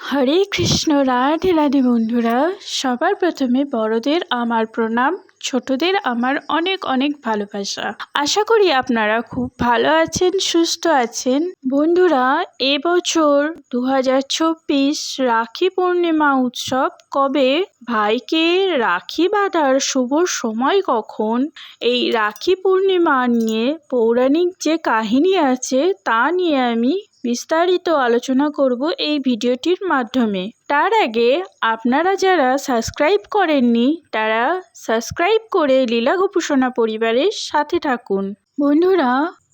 হরে কৃষ্ণ। রাধে রাধে বন্ধুরা, সবার প্রথমে বড়দের আমার প্রণাম, ছোটদের আমার অনেক অনেক ভালোবাসা। আশা করি আপনারা খুব ভালো আছেন, সুস্থ আছেন। বন্ধুরা, এবছর 2024 রাখি পূর্ণিমা উৎসব কবে, ভাইকে রাখি বাঁধার শুভ সময় কখন, এই রাখি পূর্ণিমা নিয়ে পৌরাণিক যে কাহিনী আছে তা নিয়ে আমি বিস্তারিত আলোচনা করব এই ভিডিওটির মাধ্যমে। তার আগে আপনারা যারা সাবস্ক্রাইব করেননি তারা সাবস্ক্রাইব করে লীলা গোপুসোনা পরিবারের সাথে থাকুন। বন্ধুরা,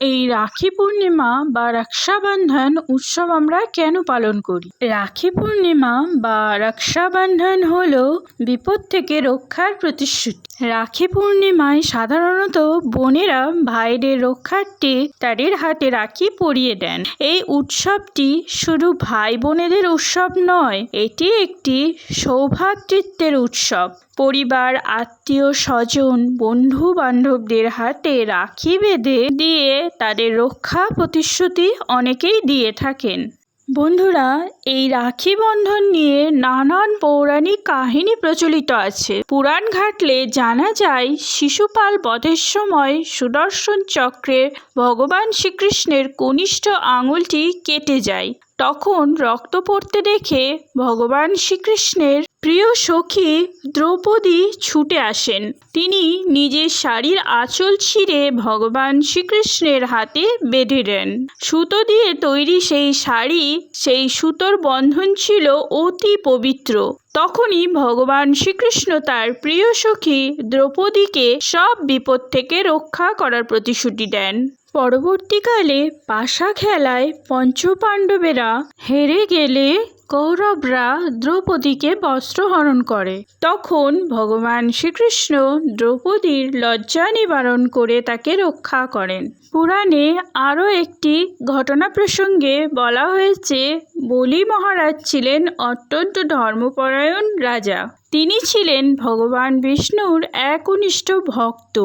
এই রাখি পূর্ণিমা বা রক্ষাবন্ধন উৎসব আমরা কেন পালন করি? রাখি পূর্ণিমা বা রক্ষাবন্ধন হলো বিপদ থেকে রক্ষার প্রতিশ্রুতি। রাখি পূর্ণিমায় সাধারণত বোনেরা ভাইদের রক্ষার্থে তাদের হাতে রাখি পরিয়ে দেন। এই উৎসবটি শুধু ভাই বোনেদের উৎসব নয়, এটি একটি সৌভ্রাতৃত্বের উৎসব। পরিবার, আত্মীয় স্বজন, বন্ধু বান্ধবদের হাতে রাখি বেঁধে দিয়ে তাদের রক্ষা প্রতিশ্রুতি অনেকেই দিয়ে থাকেন। বন্ধুরা, এই রাখি বন্ধন নিয়ে নানান পৌরাণিক কাহিনী প্রচলিত আছে। পুরাণ ঘাটলে জানা যায়, শিশুপাল বধের সময় সুদর্শন চক্রে ভগবান শ্রীকৃষ্ণের কনিষ্ঠ আঙুলটি কেটে যায়। তখন রক্ত পড়তে দেখে ভগবান শ্রীকৃষ্ণের প্রিয় সখী দ্রৌপদী ছুটে আসেন। তিনি নিজের শাড়ির আঁচল ছিঁড়ে ভগবান শ্রীকৃষ্ণের হাতে বেঁধে দেন। সুতো দিয়ে তৈরি সেই শাড়ি, সেই সুতোর বন্ধন ছিল অতি পবিত্র। তখনই ভগবান শ্রীকৃষ্ণ তার প্রিয় সখী দ্রৌপদীকে সব বিপদ থেকে রক্ষা করার প্রতিশ্রুতি দেন। পরবর্তীকালে পাশা খেলায় পঞ্চপাণ্ডবেরা হেরে গেলে কৌরবরা দ্রৌপদীকে বস্ত্রহরণ করে। তখন ভগবান শ্রীকৃষ্ণ দ্রৌপদীর লজ্জা নিবারণ করে তাকে রক্ষা করেন। পুরাণে আরও একটি ঘটনা প্রসঙ্গে বলা হয়েছে, বলি মহারাজ ছিলেন অত্যন্ত ধর্মপরায়ণ রাজা। তিনি ছিলেন ভগবান বিষ্ণুর একনিষ্ঠ ভক্ত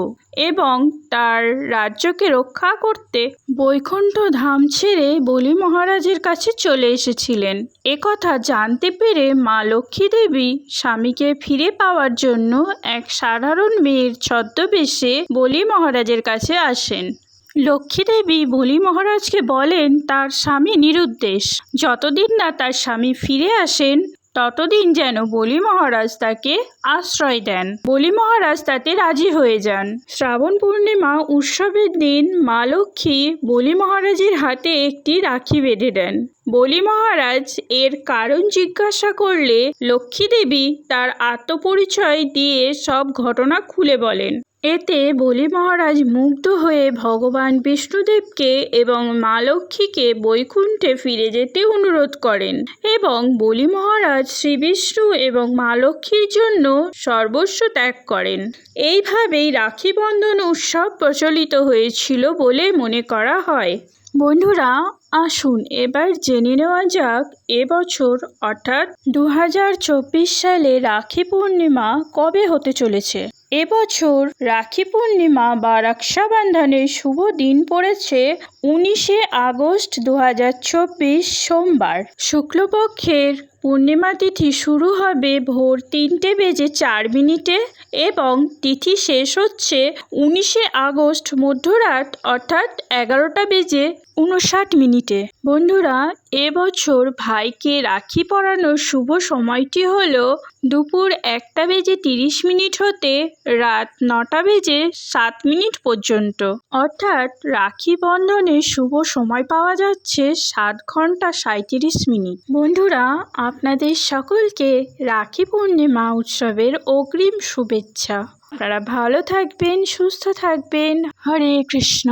এবং তার রাজ্যকে রক্ষা করতে বৈকুণ্ঠ ধাম ছেড়ে বলি মহারাজের কাছে চলে এসেছিলেন। একথা জানতে পেরে মা লক্ষ্মী দেবী স্বামীকে ফিরে পাওয়ার জন্য এক সাধারণ মেয়ের ছদ্মবেশে বলি মহারাজের কাছে আসেন। লক্ষ্মী দেবী বলি মহারাজকে বলেন তার স্বামী নিরুদ্দেশ, যতদিন না তার স্বামী ফিরে আসেন ততদিন যেন বলি মহারাজ তাকে আশ্রয় দেন। বলি মহারাজ তাতে রাজি হয়ে যান। শ্রাবণ পূর্ণিমা উৎসবের দিন মা লক্ষ্মী বলি মহারাজের হাতে একটি রাখি বেঁধে দেন। বলি মহারাজ এর কারণ জিজ্ঞাসা করলে লক্ষ্মী দেবী তার আত্মপরিচয় দিয়ে সব ঘটনা খুলে বলেন। এতে বলি মহারাজ মুগ্ধ হয়ে ভগবান বিষ্ণুদেবকে এবং মা লক্ষ্মীকে বৈকুণ্ঠে ফিরে যেতে অনুরোধ করেন এবং বলি মহারাজ শ্রী বিষ্ণু এবং মা লক্ষ্মীর জন্য সর্বস্ব ত্যাগ করেন। এইভাবেই রাখি বন্ধন উৎসব প্রচলিত হয়েছিল বলে মনে করা হয়। বন্ধুরা, আসুন এবার জেনে নেওয়া যাক এবছর অর্থাৎ 2024 সালে রাখি পূর্ণিমা কবে হতে চলেছে। এবছর রাখি পূর্ণিমা বা রক্ষাবন্ধনের শুভ দিন পড়েছে 19শে আগস্ট 2024 সোমবার। শুক্লপক্ষের পূর্ণিমা তিথি শুরু হবে ভোর 3:04 এবং তিথি শেষ হচ্ছে 19শে আগস্ট মধ্যরাত অর্থাৎ 11:59। বন্ধুরা, এবছর ভাইকে রাখি পরানোর শুভ সময়টি হলো দুপুর 1:30 হতে রাত 9:07 পর্যন্ত, অর্থাৎ রাখি বন্ধনের শুভ সময় পাওয়া যাচ্ছে 7 ঘন্টা 37 মিনিট। বন্ধুরা, আপনাদের সকলকে রাখি পূর্ণিমা উৎসবের অগ্রিম শুভেচ্ছা। আপনারা ভালো থাকবেন, সুস্থ থাকবেন। হরে কৃষ্ণ।